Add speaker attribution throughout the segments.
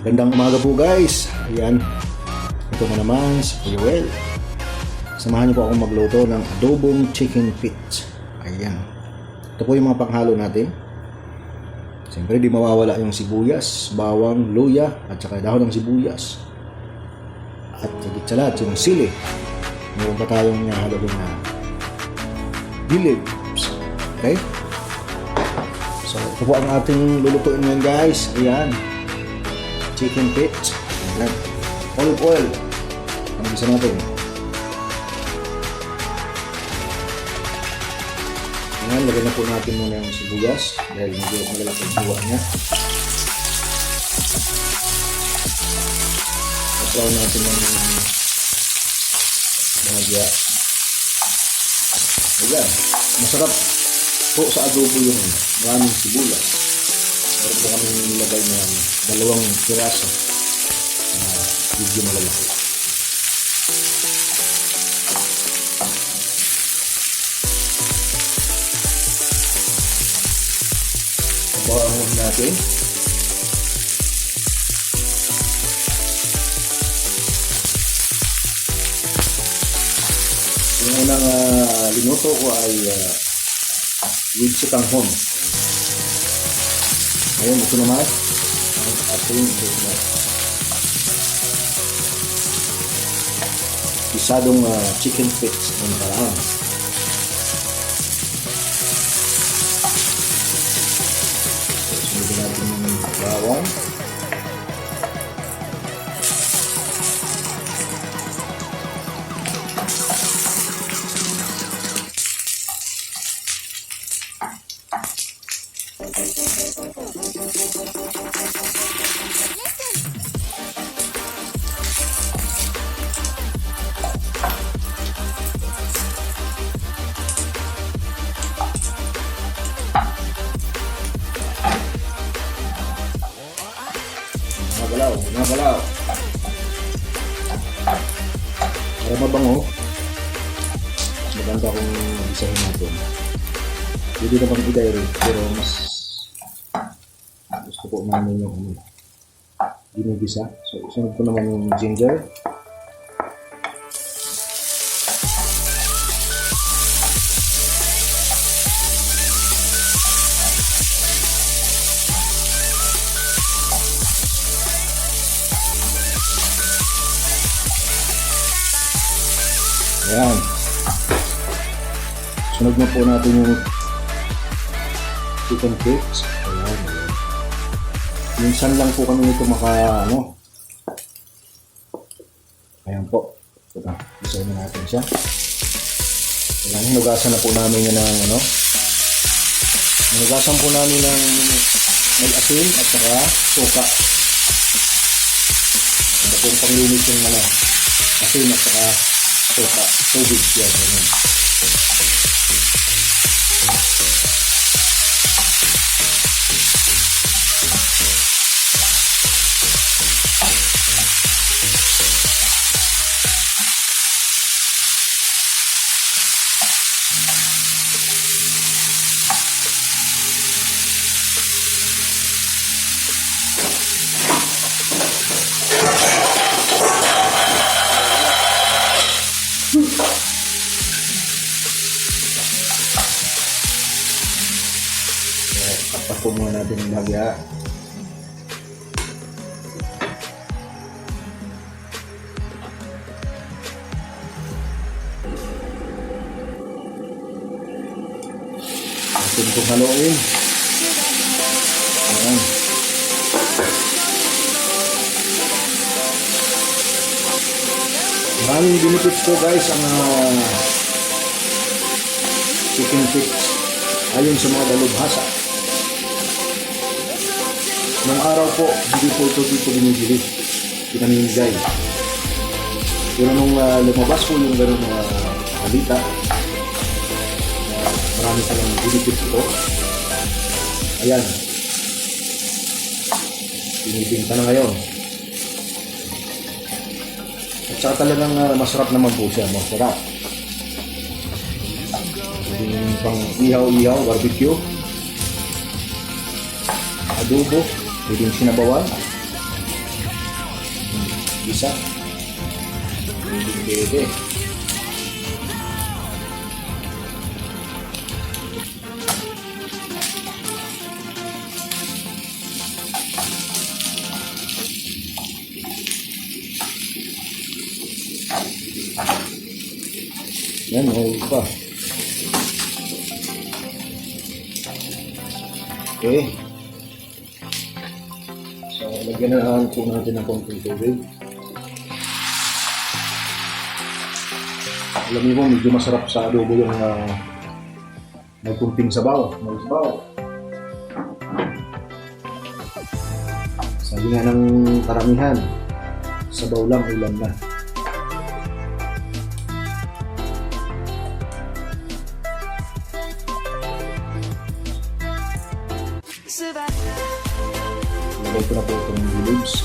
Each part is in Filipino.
Speaker 1: Magandang umaga po guys. Ayan. Ito na naman si Kuya Well. Samahan niyo po akong magluto ng adobong chicken feet. Ayan. Ito po yung mga panghalo natin. Siyempre di mawawala yung sibuyas, bawang, luya at saka dahon ng sibuyas. At higit sa lahat yung sili. Meron pa tayong halo na leaves. Okay? So ito po ang ating lulutuin ngayon guys. Ayan. Chicken feet. Ayan. Olive oil. Ang isa natin. Ayan. Lagyan na po natin muna yung sibuyas. Dahil medyo malalaki yung buwa niya. Asaw natin yung bahagya. Ayan. Masarap po sa adobo yung maraming sibuyas. Meron po kami nilagay na 2 piraso na medyo malalaki. Pabangon natin. Yung unang linuto ko ay with sitanghon. Ayan, ito naman ang ating isadong chicken feet ng paraan. Sunod natin yung bawang. Nagalaw. Para mabango, maganda kung isahin natin. Pwede naman i-direct, pero mas gusto ko namin yung ginigisa. So, isunod ko naman yung ginger. Ayan. Sunod na po natin yung chicken feet. Ayan. Minsan lang po kami ito Ayan po. Ito, isayin na natin siya. Ayan, hinugasan na po namin yun ng hinugasan po namin ng may asin at saka suka. Ito po yung panglinis yung asin at saka suka. Tubig yan. Ayan. Tapas po muna natin yung bahagya. Atin po haluin. Ayan. Maraming benefits po guys ang chicken feet ayon sa mga dalubhasa. Nung araw po, hindi po ito dito binibili. Pinamimigay. Pero nung lumabas po yung gano'n balita, marami palang benefits ito. Ayan. Binibinta na ngayon. At saka talagang masarap naman po siya. Masarap. Pwedeng pang ihaw-ihaw, barbecue, adobo, pwedeng sinabawan, isa. Pwede. Yan, mahal pa. Okay. So, lagyan na po natin ng konting tubig. Alam niyo po, medyo masarap sa adobo yung may kunting sabaw. May sabaw. Sabi nga ng karamihan, sabaw lang, ulam na. Lagay ko na po itong leaves.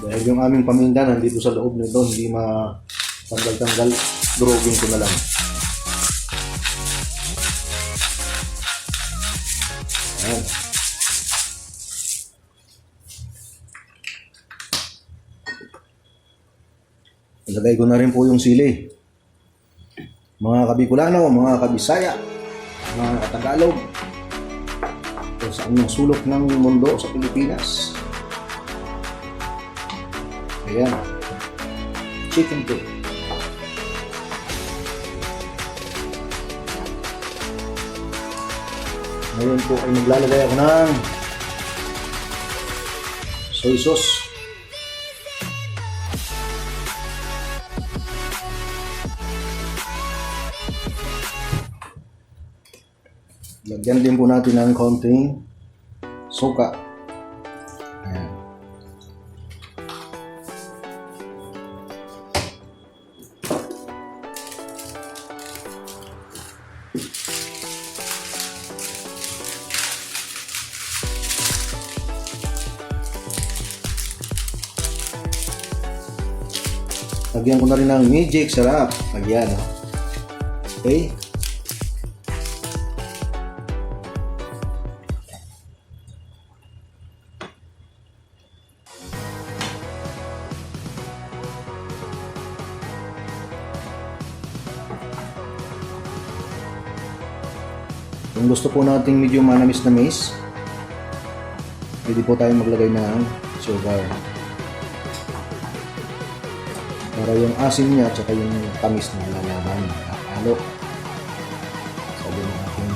Speaker 1: Dahil yung aming paminda nandito sa loob nito, hindi matanggal-tanggal, durugin ko na lang. Ayan. Ilagay ko na rin po yung sili. Mga Kabicolano, mga Kabisaya, mga Tagalog, kung saan yung sulok ng mundo sa Pilipinas. Ayan. Chicken feet. Ngayon po ay maglalagay ako ng soy sauce. Lagyan din po natin ng konting suka. Ayan. Lagyan ko na rin ng magic sarap. Lagyan. Okay. Kung gusto po nating medyo manamis-namis, pwede po tayo maglagay ng sugar. Para yung asim niya at saka yung tamis na lalaman, nakakalo. Sabi ng ating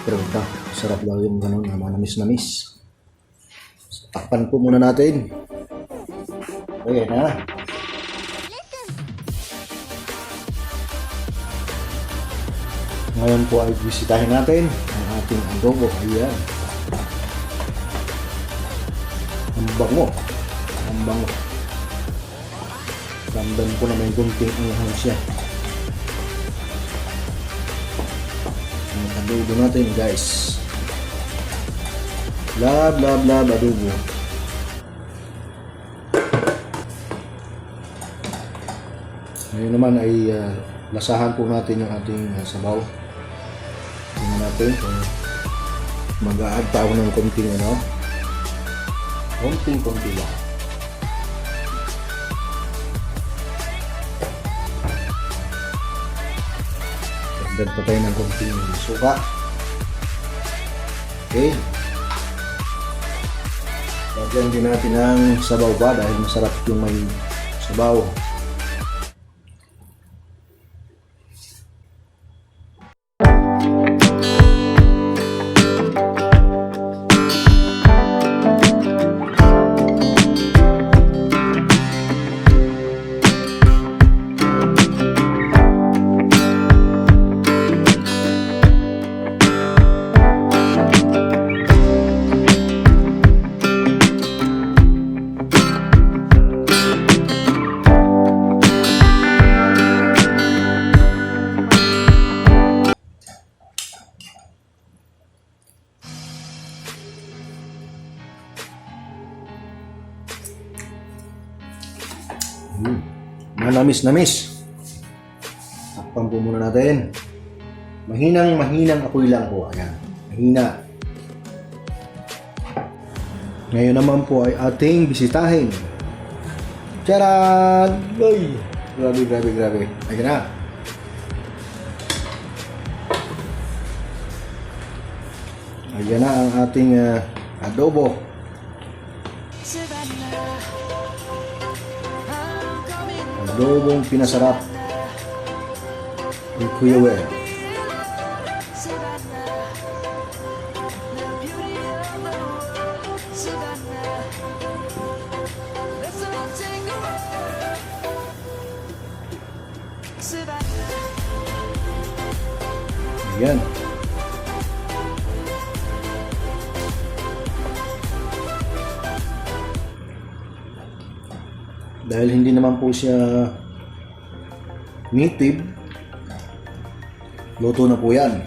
Speaker 1: pruta, sarap daw yung ganun na manamis-namis. So, takpan po muna natin. Ayan ha. Ngayon po ay bisitahin natin ang ating adobo. Ayan. Ang bango. Ang bango. Ramdam ko na may gunting ang siya. Ang adobo natin guys. Lab, lab, lab adobo. Ngayon naman ay lasahan po natin yung ating sabaw. Tingnan natin kung mag-a-add pa ako ng konting konti lang. Dagdag pa tayo ng konting suka. Okay. Lagyan din natin ng sabaw pa dahil masarap yung may sabaw. Manamis-namis. Takpan po muna natin. Mahinang apoy lang po. Ayan. Mahina. Ngayon naman po ay ating bisitahin. Charan! Ay! Grabe. Ayan na. Ayan na ang ating adobo. Adobong pinasarap ni Kuya Wel. Ayan. Dahil hindi naman po siya native, luto na po yan.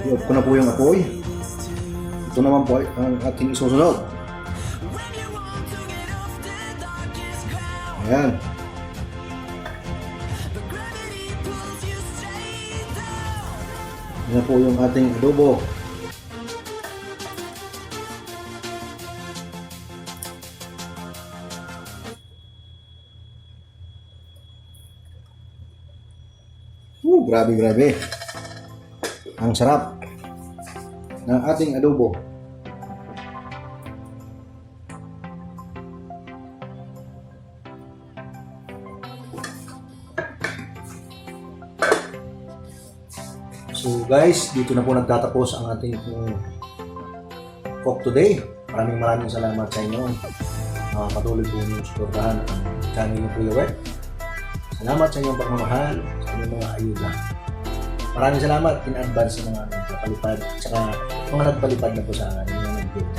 Speaker 1: I-off ko na po yung apoy. Ito naman po ay ang ating isusunod. Ayan. Yan po yung ating adobo. Grabe. Ang sarap ng ating adobo. So guys, dito na po nagtatapos ang ating cook today. Maraming salamat sa inyo. Patuloy po nyo suportahan ang channel ni Kuya Wel. Salamat sa inyong pagmamahal, sa inyong mga ayuda. Maraming salamat in advance sa mga nagpalipad, saka mga nagpalipad na po sa inyong nag-video.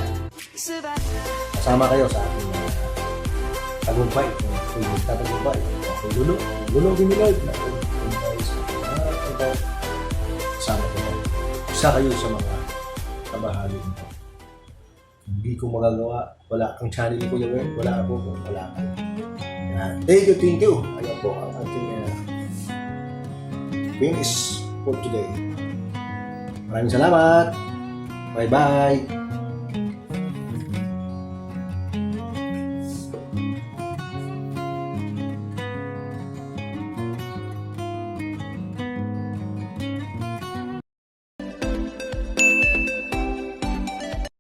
Speaker 1: Kasama kayo sa ating tagumpay. Kung tagumpay, lulo binilog na tagumpay sa mga ito. Kasama kayo. Isa kayo sa mga kabahagi nito. Hindi ko magagawa, wala ang channel ko yun, wala ako kung wala ka. Thank you. Ayan po ang ating finish for today. Maraming salamat. Bye-bye.